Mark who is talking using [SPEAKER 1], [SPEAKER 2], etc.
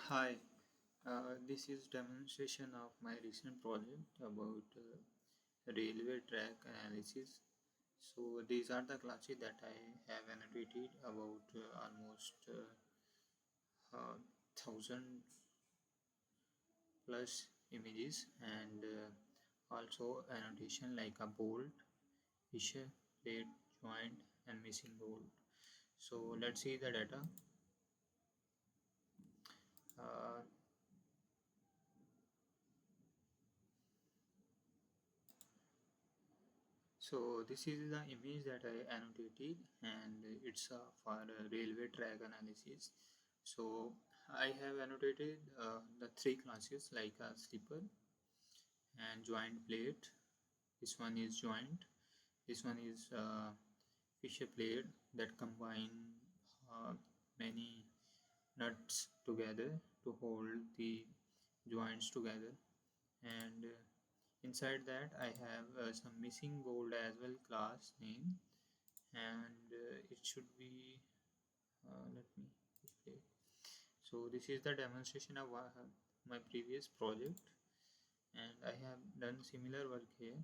[SPEAKER 1] Hi, this is demonstration of my recent project about railway track analysis. So these are the classes that I have annotated about almost 1000 plus images and also annotation like a bolt, issue, plate, joint and missing bolt. So let's see the data. Uh, So this is the image that I annotated and it's for railway track analysis. So I have annotated the three classes like a slipper and joint plate. This one is joint. This one is fisher plate that combine many nuts together to hold the joints together, and inside that I have some missing bolt as well class name, and it should be let me display. So this is the demonstration of my previous project, and I have done similar work here.